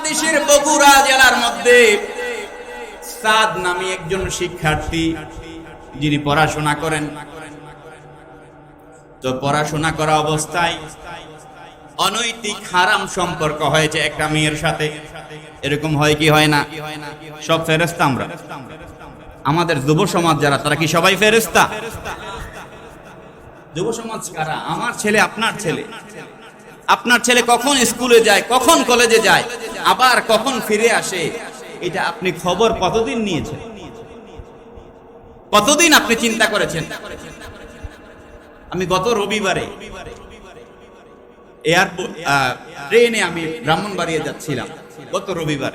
বাংলাদেশের বগুড়া জেলার মধ্যে সাদ নামে একজন শিক্ষার্থী, যিনি পড়াশোনা করেন, তো পড়াশোনা করা অবস্থায় অনৈতিক হারাম সম্পর্ক হয়েছে একটা মেয়ের সাথে। এরকম হয় কি হয় না? সব ফেরেশতা আমরা? আমাদের যুব সমাজ যারা, তারা কি সবাই ফেরেশতা? যুব সমাজ কারা? আমার ছেলে, আপনার ছেলে। আপনার ছেলে কখন স্কুলে যায়, কখন কলেজে যায়, আবার কখন ফিরে আসে, এটা আপনি খবর কতদিন নিয়েছেন? কতদিন আপনি চিন্তা করেছেন? আমি গত রবিবারে ট্রেনে আমি ব্রাহ্মণবাড়িয়া যাচ্ছিলাম। গত রবিবার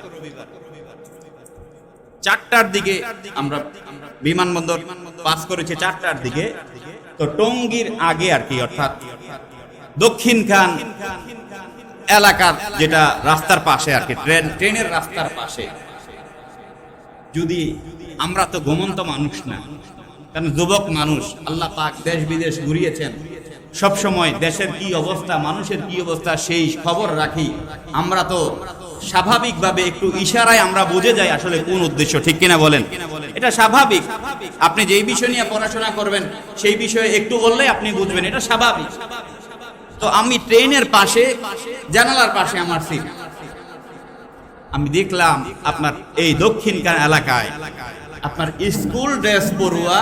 4টার দিকে আমরা বিমানবন্দর পাস করেছি, 4টার দিকে। তো টঙ্গীর আগে আর কি, অর্থাৎ দক্ষিণ খান এলাকার যেটা রাস্তার পাশে আর কি, ট্রেনের রাস্তার পাশে, যদি আমরা তো ঘুমন্ত মানুষ না, কারণ যুবক মানুষ, আল্লাহ পাক দেশ বিদেশ ঘুরিয়েছেন, সব সময় দেশের কি অবস্থা, মানুষের কি অবস্থা সেই খবর রাখি। আমরা তো স্বাভাবিকভাবে একটু ইশারায় আমরা বুঝে যাই আসলে কোন উদ্দেশ্য, ঠিক কিনা বলেন? এটা স্বাভাবিক। আপনি যেই বিষয় নিয়ে পড়াশোনা করবেন সেই বিষয়ে একটু বললে আপনি বুঝবেন, এটা স্বাভাবিক। তো আমি ট্রেনের পাশে, জানালার পাশে আমার সিট, আমি দেখলাম আপনার এই দক্ষিণখান এলাকায় আপনার স্কুল ড্রেস পড়ুয়া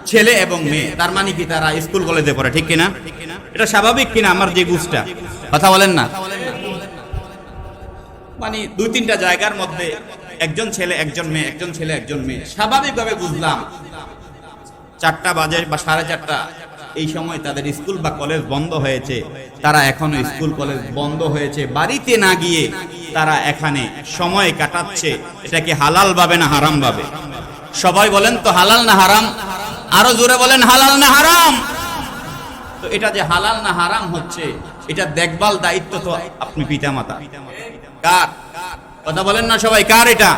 ছেলে এবং মেয়ে, তার মানে কি তারা স্কুল কলেজে পড়ে, ঠিক কিনা? এটা স্বাভাবিক কিনা? আমার যে বুঝটা, কথা বলেন না। মানে 2-3টা জায়গার মধ্যে একজন ছেলে একজন মেয়ে, একজন ছেলে একজন মেয়ে, স্বাভাবিকভাবে বুঝলাম 4টা বাজে বা 4:30 এই সময় তাদের স্কুল বা কলেজ বন্ধ হয়েছে, তারা এখনো স্কুল কলেজ বন্ধ হয়েছে, বাড়িতে না গিয়ে তারা এখানে সময় কাটাচ্ছে। এটা কি হালাল ভাবে না হারাম ভাবে? সবাই বলেন তো হালাল না হারাম? আরো জোরে বলেন হালাল না হারাম? তো এটা যে হালাল না হারাম হচ্ছে, এটা দেখভাল দায়িত্ব তো আপনি পিতামাতা। কার? কথা বলেন না সবাই, কার এটা?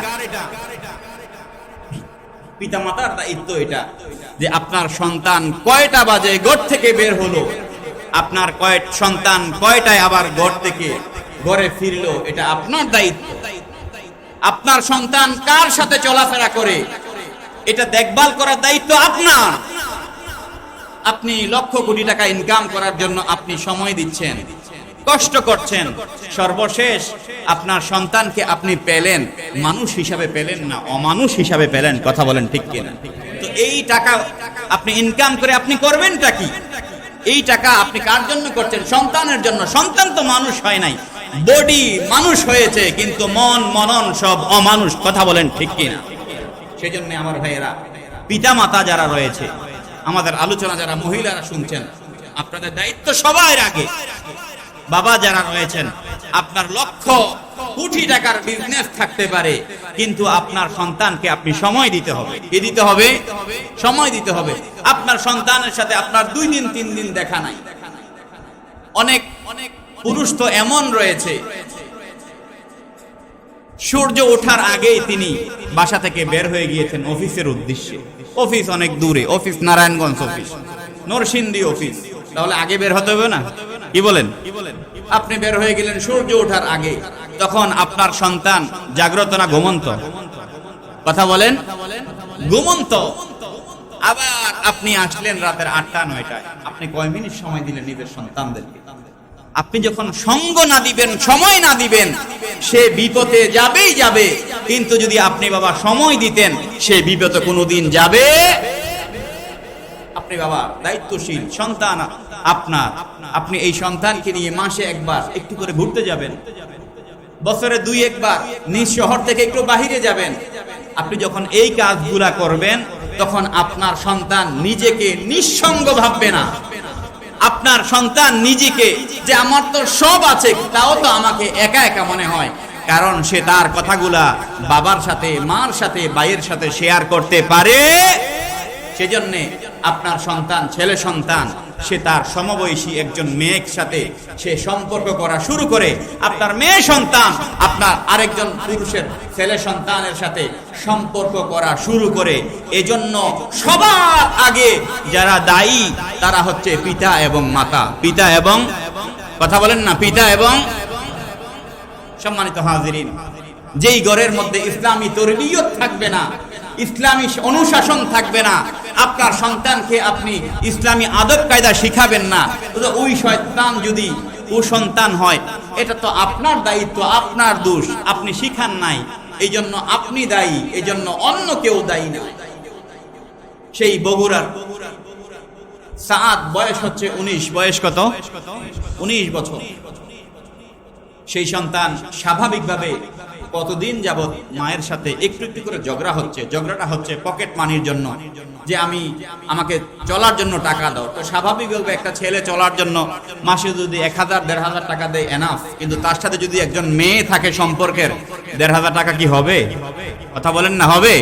পিতামাতার দায়িত্ব এটা, যে আপনার সন্তান কয়টা বাজে ঘর থেকে বের হলো, আপনার সন্তান কয়টায় আবার ঘর থেকে ঘরে ফিরলো, এটা আপনার দায়িত্ব। আপনার সন্তান কার সাথে চলাফেরা করে, এটা দেখভাল করার দায়িত্ব আপনার। আপনি লক্ষ কোটি টাকা ইনকাম করার জন্য আপনি সময় দিচ্ছেন, কষ্ট করছেন, সর্বশেষ আপনার সন্তানকে আপনি পেলেন, মানুষ হিসাবে পেলেন না, অমানুষ হিসাবে পেলেন। কথা বলেন ঠিক কিনা? তো এই টাকা আপনি ইনকাম করে আপনি করবেনটা কি? এই টাকা আপনি কার জন্য করছেন? সন্তানের জন্য। সন্তান তো মানুষ হয় নাই, বডি মানুষ হয়েছে, কিন্তু মন মনন সব অমানুষ। কথা বলেন ঠিক কিনা? সেজন্য আমার ভাইয়েরা, পিতা মাতা যারা রয়েছে, আমাদের আলোচনা যারা মহিলারা শুনছেন, আপনাদের দায়িত্ব সবার আগে। বাবা যারা রয়েছেন, আপনার লক্ষ কোটি টাকার বিজনেস থাকতে পারে, কিন্তু আপনার সন্তানকে আপনি সময় দিতে হবে। কি দিতে হবে? সময় দিতে হবে। আপনার সন্তানের সাথে আপনার 2 দিন 3 দিন দেখা নাই। অনেক অনেক পুরুষ তো এমন রয়েছে, সূর্য ওঠার আগেই তিনি বাসা থেকে বের হয়ে গিয়েছেন অফিসের উদ্দেশ্যে। অফিস অনেক দূরে, office Narayanganj office, Narsingdi office, তাহলে আগে বের হতে হবে না? কি বলেন? আপনি বের হয়ে গেলেন সূর্য ওঠার আগে, তখন আপনার সন্তান জাগ্রত না ঘুমন্ত? কথা বলেন, ঘুমন্ত। আবার আপনি আসলেন রাতের 8টা-9টায়, আপনি কয় মিনিট সময় দিলেন নিজের সন্তানদেরকে? আপনি যখন সঙ্গ না দিবেন, সময় না দিবেন, সে বিপদে যাবেই যাবে। কিন্তু যদি আপনি বাবা সময় দিতেন, সে বিপদে কোনোদিন যাবে। আপনি বাবা দায়িত্বশীল সন্তান আপনার, আপনি এই সন্তানকে নিয়ে মাসে একবার একটু করে ঘুরতে যাবেন, বছরে 2-1 বার নিজ শহর থেকে একটু বাহিরে যাবেন। আপনি যখন এই কাজগুলা করবেন, তখন আপনার সন্তান নিজেকে নিঃসঙ্গ ভাববে না। আপনার সন্তান নিজেকে, যে আমার তো সব আছে, তাও তো আমাকে একা একা মনে হয়, কারণ সে তার কথাগুলা বাবার সাথে, মার সাথে, ভাইয়ের সাথে শেয়ার করতে পারে। সেজন্য আপনার সন্তান, ছেলে সন্তান, সে তার সমবয়সী একজন মেয়ের সাথে সে সম্পর্ক করা শুরু করে। আপনার মেয়ে সন্তান আপনার আরেকজন পুরুষের ছেলে সন্তানের সাথে সম্পর্ক করা শুরু করে। এজন্য সবার আগে যারা দায়ী, তারা হচ্ছে পিতা এবং মাতা। পিতা এবং, কথা বলেন না, পিতা এবং সম্মানিত হাজিরিন, যেই ঘরের মধ্যে ইসলামী তরবিয়ত থাকবে না, ইসলামী অনুশাসন থাকবে না, আপনার সন্তানকে আপনি ইসলামী আদব কায়দা শিখাবেন না, তো ওই শয়তান যদি ও সন্তান হয়, এটা তো আপনার দায়িত্ব, আপনার দোষ, আপনি শিখান নাই, এই জন্য আপনি দায়ী, এই জন্য অন্য কেউ দায়ী না। সেই বগুড়ার সাদ বয়স হচ্ছে 19, বয়স কত? 19 বছর। সেই সন্তান স্বাভাবিকভাবে কতদিন যাবত মায়ের সাথে একটু একটু করে ঝগড়া হচ্ছে। ঝগড়াটা হচ্ছে পকেট মানির জন্য, যে আমাকে চলার জন্য টাকা দাও। তো স্বাভাবিকভাবে একটা ছেলে চলার জন্য মাসে যদি 1000-1500 টাকা দেয় এনাফ, কিন্তু তার সাথে যদি একজন মেয়ে থাকে সম্পর্কের, 1500 টাকা কি হবে? কথা বলেন না হবে?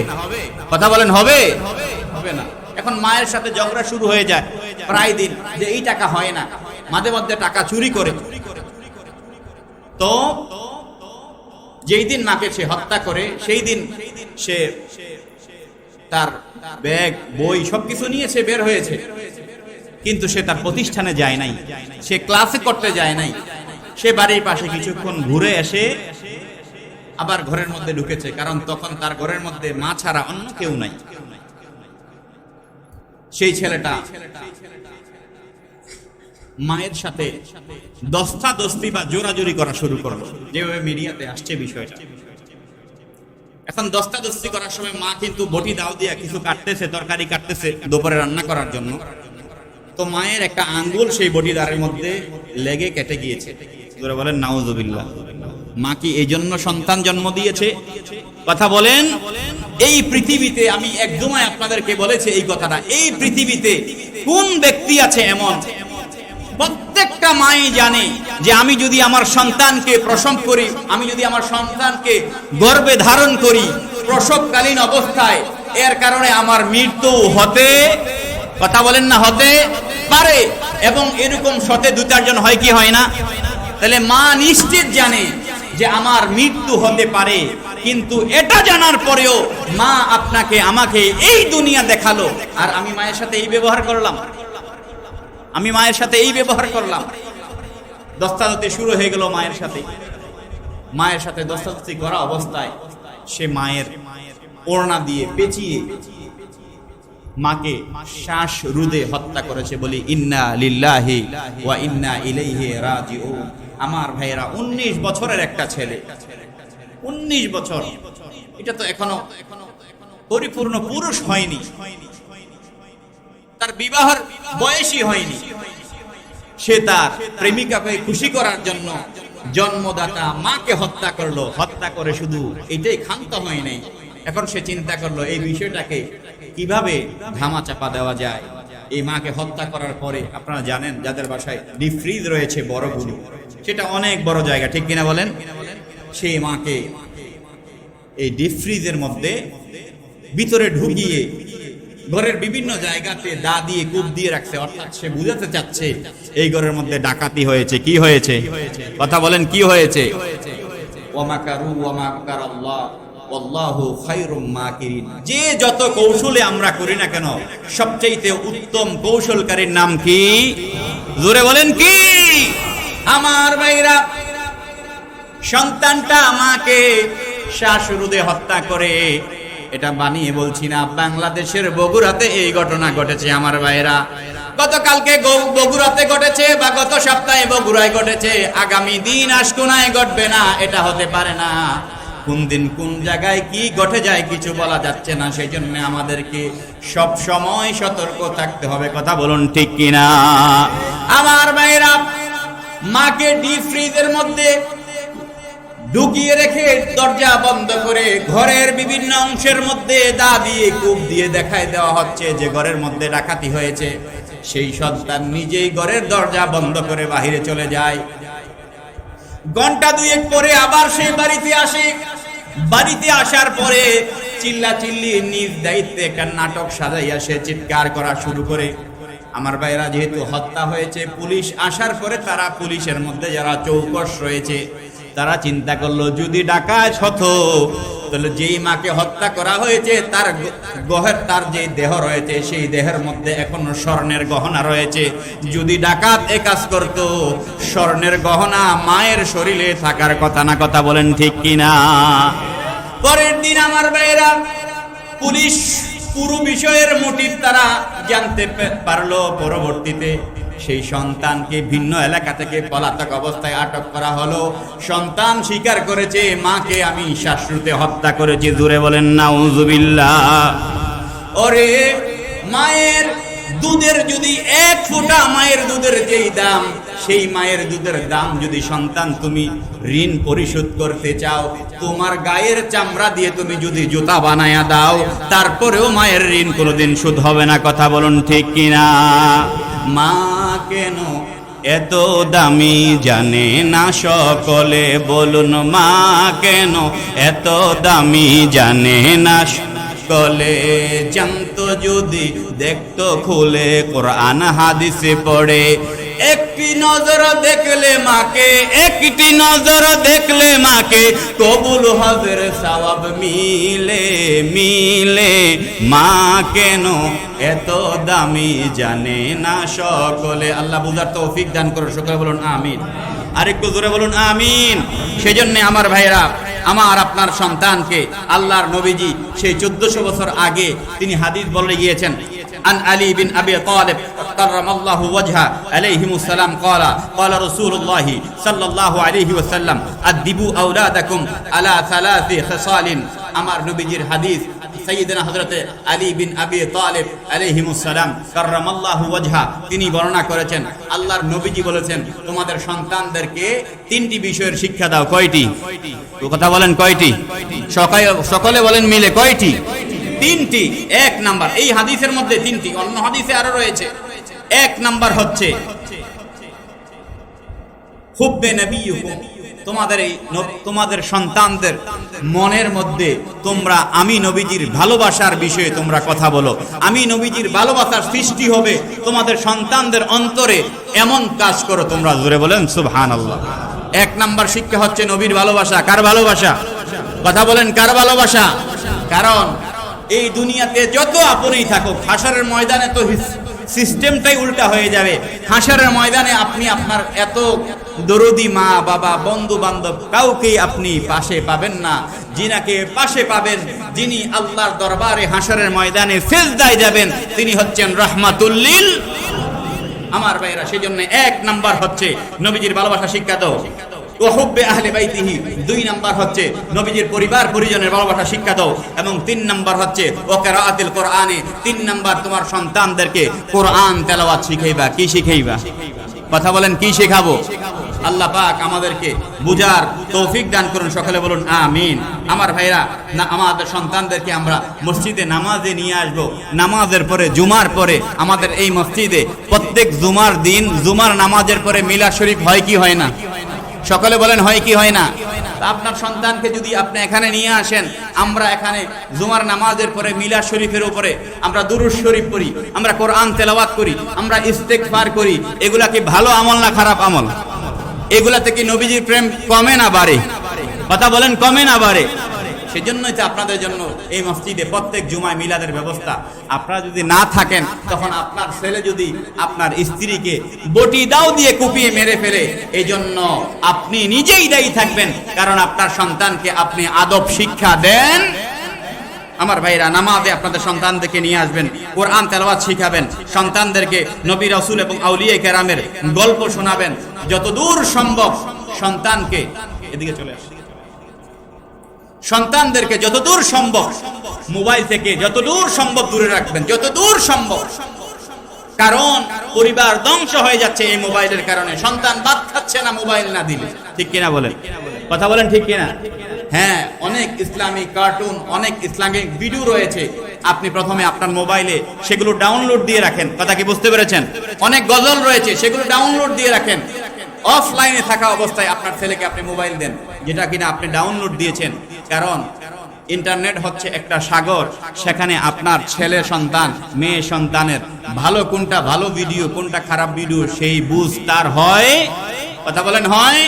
কথা বলেন হবে? হবে না। এখন মায়ের সাথে ঝগড়া শুরু হয়ে যায় প্রায় দিন, যে এই টাকা হয় না, মাঝে মধ্যে টাকা চুরি করে। তো যেই দিন মাকে সে হত্যা করে, সেই দিন সে তার ব্যাগ বই সবকিছু নিয়ে সে বের হয়েছে, কিন্তু সে তার প্রতিষ্ঠানে যায় নাই, সে ক্লাসে করতে যায় নাই। সে বাড়ির পাশে কিছুক্ষণ ঘুরে এসে আবার ঘরের মধ্যে ঢুকেছে, কারণ তখন তার ঘরের মধ্যে মা ছাড়া অন্য কেউ নাই। সেই ছেলেটা মায়ের সাথে দস্তাদস্তি বা জোরাজুরি করা শুরু করলো, যেভাবে মিডিয়াতে আসছে বিষয়টা। এখন দস্তাদস্তি করার সময় মা কিন্তু বটি দাও দিয়া কিছু কাটতেছে, তরকারি কাটতেছে দুপুরে রান্না করার জন্য। তো মায়ের একটা আঙ্গুল সেই বটিদারের মধ্যে লেগে কেটে গিয়েছে। জোরে বলেন নাউজুবিল্লাহ। মা কি এই জন্য সন্তান জন্ম দিয়েছে? কথা বলেন। এই পৃথিবীতে আমি একদমই আপনাদেরকে বলেছি এই কথাটা, এই পৃথিবীতে কোন ব্যক্তি আছে এমন, প্রত্যেকটা মাই জানে যে আমি যদি আমার সন্তানকে প্রসব করি, আমি যদি আমার সন্তানকে গর্ভে ধারণ করি প্রসবকালীন অবস্থায়, এর কারণে আমার মৃত্যু হতে, কথা বলেন না, হতে পারে। এবং এরকম শতে 2-4 জন হয় কি হয় না? তাহলে মা নিশ্চিত জানে যে আমার মৃত্যু হতে পারে, কিন্তু এটা জানার পরেও মা আপনাকে আমাকে এই দুনিয়া দেখালো, আর আমি মায়ের সাথে এই ব্যবহার করলাম, আমি মায়ের সাথে এই ব্যবহার করলাম। দস্তাদস্তি শুরু হয়ে গেল মায়ের সাথে দস্তাদস্তি করা অবস্থায় সে মায়ের ওড়না দিয়ে পেঁচিয়ে মাকে শ্বাস রুদে হত্যা করেছে। বলি ইন্না লিল্লাহি ওয়া ইন্না ইলাইহি রাজিউন। আমার ভাইয়েরা, 19 বছরের একটা ছেলে, 19 বছর, এটা তো এখনো পরিপূর্ণ পুরুষ হয়নি, তার বিবাহের বয়সই হয়নি। সে তার প্রেমিকাকে খুশি করার জন্য জন্মদাতা মাকে হত্যা করলো। হত্যা করে শুধু এটাই ক্ষান্ত হয় নাই, এখন সে চিন্তা করলো এই বিষয়টাকে কিভাবে ধামা চাপা দেওয়া যায়। এই মাকে হত্যা করার পরে, আপনারা জানেন যাদের বাসায় ডিপ ফ্রিজ রয়েছে বড়গুলো, সেটা অনেক বড় জায়গা, ঠিক কিনা বলেন? সেই মাকে এই ডিপ ফ্রিজের মধ্যে ভিতরে ঢুকিয়ে ঘরের বিভিন্ন জায়গাতে দা দিয়ে কূপ দিয়ে রাখছে। অর্থাৎ সে বুঝাতে চাচ্ছে এই ঘরের মধ্যে ডাকাতি হয়েছে। কি হয়েছে? কথা বলেন, কি হয়েছে? ওয়ামাকারু ওয়ামাকারাল্লাহ ওয়াল্লাহু খায়রুম মাকিরিন। যে যত কৌশলে আমরা করি না কেন, সবচেয়ে উত্তম কৌশলকারীর নাম কি? জোরে বলেন কি? আমার ভাইরা, সন্তানটা আমাকে শ্বাসরোধে হত্যা করে, এটা বানিয়ে বলছি না, বাংলাদেশের বগুড়াতে এই ঘটনা ঘটেছে আমার ভাইরা। গতকালকে বগুড়াতে ঘটেছে বা গত সপ্তাহে বগুড়ায় ঘটেছে, আগামী দিন আশকোনায় ঘটবে না, এটা হতে পারে না। কোন দিন কোন জায়গায় কি ঘটে যায় কিছু বলা যাচ্ছে না, সেই জন্য আমাদেরকে সব সময় সতর্ক থাকতে হবে। কথা বলুন ঠিক কিনা? আমার ভাইরা, মাকে ডিপ ফ্রিজের মধ্যে ঢুকিয়ে রেখে দরজা বন্ধ করে ঘরের বিভিন্ন অংশের মধ্যে দা দিয়ে কূপ দিয়ে দেখায় দেওয়া হচ্ছে যে ঘরের মধ্যে ডাকাতি হয়েছে। সেই সন্তান নিজেই ঘরের দরজা বন্ধ করে বাহিরে চলে যায়। ঘন্টা 2 পরে আবার সেই বাড়িতে আসে। বাড়িতে আসার পরে চিল্লাচিল্লি নিজ দায়িত্বে একটা নাটক সাজাইয়া সে চিৎকার করা শুরু করে। আমার ভাইরা, যেহেতু হত্যা হয়েছে, পুলিশ আসার পরে তারা পুলিশের মধ্যে যারা চৌকস রয়েছে তারা চিন্তা করলো যদি ডাকাত হতো তাহলে যেই মাকে হত্যা করা হয়েছে তার যে দেহ রয়েছে সেই দেহের মধ্যে এখনো স্বর্ণের গহনা রয়েছে। যদি ডাকাত এ কাজ করত, স্বর্ণের গহনা মায়ের শরীরে থাকার কথা না? কথা বলেন ঠিক কিনা? পরের দিন আমার ভাইরা, পুলিশ পুরো বিষয়ের মোটিভ তারা জানতে পারলো। পরবর্তীতে সেই সন্তানকে ভিন্ন এলাকা থেকে পলাতক অবস্থায় আটক করা হলো। সন্তান স্বীকার করেছে, মাকে আমি শ্বাসরুতে হত্যা করেছি। জোরে বলেন নাউজুবিল্লাহ। ওরে, মায়ের দুধের যদি এক ফোঁটা মায়ের দুধের যেই দাম, সেই মায়ের দুধের দাম যদি সন্তান তুমি ঋণ পরিশোধ করতে চাও, তোমার গায়ের চামড়া দিয়ে তুমি যদি জুতা বানায়া দাও, তারপরেও মায়ের ঋণ কোনোদিন শোধ হবে না। কথা বলুন ঠিক কিনা? মা কেন এত দামি জানে না সকলে, বলুন মা কেন এত দামি জানে না সকলে। জানতো যদি দেখতো খুলে কোরআন হাদিসে পড়ে, একটি নজর দেখলে মাকে, একটি নজর দেখলে মাকে, কবুল হজের সওয়াব মিলে মিলে। মা কেন এত দামি জানে না সকলে। আল্লাহ বুঝার তৌফিক দান করুন। সকলে বলুন আমিন। আরেকটু জোরে বলুন আমিন। সেজন্য আমার ভাইরা, আমার আপনার সন্তানকে আল্লাহর নবীজি সেই 1400 বছর আগে তিনি হাদিস বলে গিয়েছেন। عن علي بن أبي طالب كرم الله وجهه عليهم السلام قال رسول الله صلى الله عليه وسلم أدبوا أولادكم على 3 خصال। আমার নবীজির হাদিস, সাইয়েদনা হযরত আলী বিন আবি তালিব আলাইহিমুস সালাম কাররামাল্লাহু ওয়াজহা, তিনি বর্ণনা করেছেন, আল্লাহর নবীজি বলেছেন, তোমাদের সন্তানদেরকে 3টি বিষয়ের শিক্ষা দাও। কয়টি? কথা বলেন কয়টি? সকলে বলেন মিলে কয়টি? 3টি। 1 নাম্বার, এই হাদিসের মধ্যে 3টি, অন্য হাদিসে আরো রয়েছে। 1 নাম্বার হচ্ছে হুব্বে নবিয়ুকুম, তোমাদের সন্তানদের মনের মধ্যে তোমরা আমি নবীজির ভালোবাসার বিষয়ে তোমরা কথা বলো। আমি নবীজির ভালোবাসার সৃষ্টি হবে তোমাদের সন্তানদের অন্তরে, এমন কাজ করো তোমরা। জোরে বলেন সুবহানাল্লাহ। 1 নাম্বার শিক্ষা হচ্ছে নবীর ভালোবাসা। কার ভালোবাসা? কথা বলেন কার ভালোবাসা? কারণ এই দুনিয়াতে যত আপনি থাকুক, হাসরের ময়দানে তো সিস্টেমটাই উল্টা হয়ে যাবে। হাসরের ময়দানে আপনি আপনার এত দরদি মা বাবা বন্ধু বান্ধব কাউকেই আপনি পাশে পাবেন না। যিনাকে পাশে পাবেন, যিনি আল্লাহর দরবারে হাসরের ময়দানে সিজদায় যাবেন, তিনি হচ্ছেন রাহমাতুল লিল। আমার ভাইরা, সেজন্য 1 নাম্বার হচ্ছে নবীজির ভালোবাসা শিক্ষা দাও। ও হুব্বে আহলে বাইতিহি, 2 নাম্বার হচ্ছে নবীজির পরিবার পরিজনের ভালোবাসা শিক্ষা দাও। এবং 3 নাম্বার হচ্ছে ও কিরাআতুল কোরআনে, 3 নাম্বার তোমার সন্তানদেরকে কোরআন তেলাওয়াত শিখাইবা। কি শিখাইবা? কথা বলেন কি শেখাবো? আল্লাহ পাক আমাদেরকে বুঝার তৌফিক দান করুন। সকলে বলুন আমিন। আমার ভাইরা, না আমাদের সন্তানদেরকে আমরা মসজিদে নামাজে নিয়ে আসবো। নামাজের পরে, জুমার পরে আমাদের এই মসজিদে প্রত্যেক জুমার দিন, জুমার নামাজের পরে মিলাদ শরীফ হয় কি হয় না? সকলে বলেন হয় কি হয় না? আপনার সন্তানকে যদি আপনি এখানে নিয়ে আসেন, আমরা এখানে জুমার নামাজের পরে মিলাদ শরীফের উপরে আমরা দুরূদ শরীফ পড়ি, আমরা কোরআন তেলাওয়াত করি, আমরা ইস্তেগফার করি। এগুলা কি ভালো আমল না খারাপ আমল? এগুলাতে কি নবীজির প্রেম কমে না বাড়ে? কথা বলেন কমে না বাড়ে? সেজন্যই তো আপনাদের জন্য এই মসজিদে প্রত্যেক জুমায় মিলাদের ব্যবস্থা। আপনারা যদি না থাকেন, তখন আপনার ছেলে যদি আপনার স্ত্রীকে বটি দাও দিয়ে কুপিয়ে মেরে ফেলে, এই জন্য আপনি নিজেই দায়ী থাকবেন। কারণ আপনার সন্তানকে আপনি আদব শিক্ষা দেন। আমার ভাইরা, নামাজে আপনাদের সন্তানদেরকে নিয়ে আসবেন, কোরআন তেলাওয়াত শিখাবেন, সন্তানদেরকে নবী রাসূল এবং আউলিয়া কেরামের গল্প শোনাবেন। যতদূর সম্ভব সন্তানকে, এদিকে চলে আসেন, সন্তানদেরকে যতদূর সম্ভব মোবাইল থেকে যতদূর সম্ভব দূরে রাখবেন, যতদূর সম্ভব। কারণ পরিবার ধ্বংস হয়ে যাচ্ছে এই মোবাইলের কারণে। সন্তান ভাত খাচ্ছে না মোবাইল না দিলে। ঠিক কিনা বলেন? কথা বলেন ঠিক কিনা? হ্যাঁ, অনেক ইসলামিক কার্টুন, অনেক ইসলামিক ভিডিও রয়েছে। আপনি প্রথমে আপনার মোবাইলে সেগুলো ডাউনলোড দিয়ে রাখেন। কথা কি বুঝতে পেরেছেন? অনেক গজল রয়েছে, সেগুলো ডাউনলোড দিয়ে রাখেন। অফলাইনে থাকা অবস্থায় আপনার ছেলেকে আপনি মোবাইল দেন, যেটা কিনা আপনি ডাউনলোড দিয়েছেন। কারণ ইন্টারনেট হচ্ছে একটা সাগর, সেখানে আপনার ছেলে সন্তান মেয়ে সন্তানের ভালো কোনটা ভালো ভিডিও, কোনটা খারাপ ভিডিও, সেই বুঝ তার হয়। কথা বলেন হয়?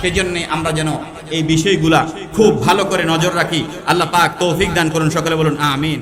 সেই জন্য আমরা যেন এই বিষয়গুলা খুব ভালো করে নজর রাখি। আল্লাহ পাক তৌফিক দান করুন, সকলে বলুন আমিন।